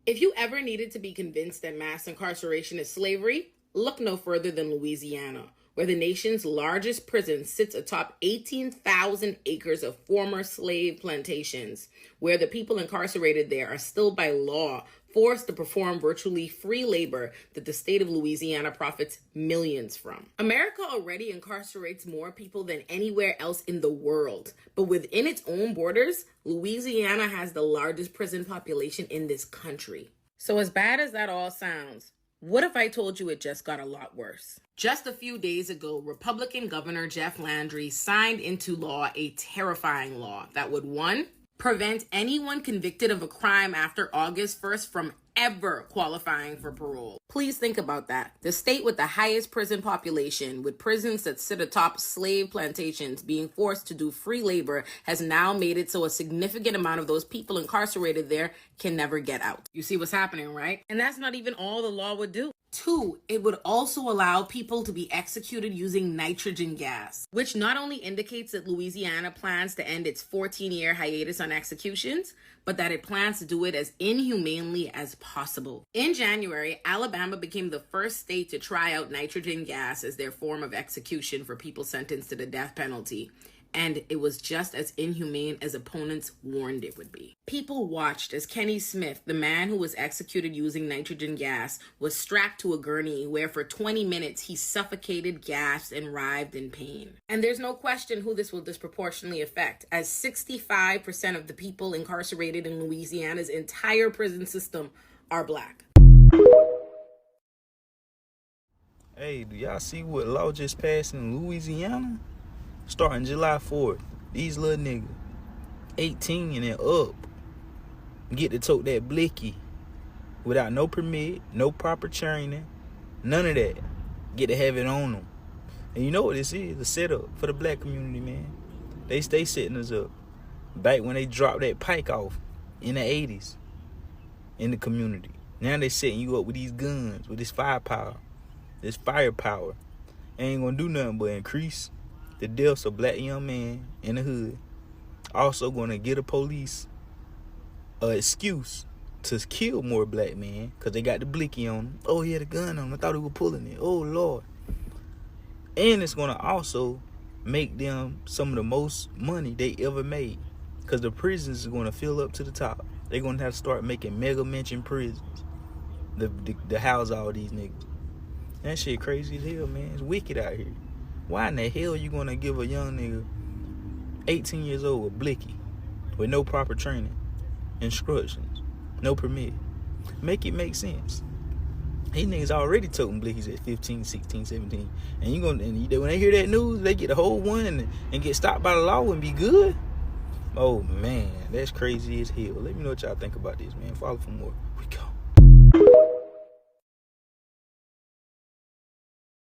If you ever needed to be convinced that mass incarceration is slavery, look no further than Louisiana, where the nation's largest prison sits atop 18,000 acres of former slave plantations, where the people incarcerated there are still by law forced to perform virtually free labor that the state of Louisiana profits millions from. America already incarcerates more people than anywhere else in the world, but within its own borders, Louisiana has the largest prison population in this country. So as bad as that all sounds, what if I told you it just got a lot worse? Just a few days ago, Republican Governor Jeff Landry signed into law a terrifying law that would, 1, prevent anyone convicted of a crime after August 1st from ever qualifying for parole. Please think about that. The state with the highest prison population, with prisons that sit atop slave plantations being forced to do free labor, has now made it so a significant amount of those people incarcerated there can never get out. You see what's happening, right? And that's not even all the law would do. 2, it would also allow people to be executed using nitrogen gas, which not only indicates that Louisiana plans to end its 14-year hiatus on executions, but that it plans to do it as inhumanely as possible. In January, Alabama became the first state to try out nitrogen gas as their form of execution for people sentenced to the death penalty. And it was just as inhumane as opponents warned it would be. People watched as Kenny Smith, the man who was executed using nitrogen gas, was strapped to a gurney where for 20 minutes he suffocated, gasped, and writhed in pain. And there's no question who this will disproportionately affect, as 65% of the people incarcerated in Louisiana's entire prison system are Black. Hey, do y'all see what law just passed in Louisiana? Starting July 4th, these little niggas, 18 and up, get to tote that blicky without no permit, no proper training, none of that. Get to have it on them. And you know what this is? A setup for the Black community, man. They stay setting us up. Back when they dropped that pike off in the 80s in the community. Now they setting you up with these guns, with this firepower. This firepower ain't gonna do nothing but increase the deaths of Black young men in the hood. Also gonna get the police an excuse to kill more Black men because they got the blicky on them. Oh, he had a gun on him. I thought he was pulling it. Oh, Lord. And it's gonna also make them some of the most money they ever made because the prisons are gonna fill up to the top. They're gonna have to start making mega mention prisons to house all these niggas. That shit crazy as hell, man. It's wicked out here. Why in the hell you gonna give a young nigga 18 years old a blicky with no proper training, instructions, no permit? Make it make sense. These niggas already toting blickies at 15, 16, 17. And when they hear that news, they get a whole one and get stopped by the law and be good? Oh man, that's crazy as hell. Let me know what y'all think about this, man. Follow for more. We go.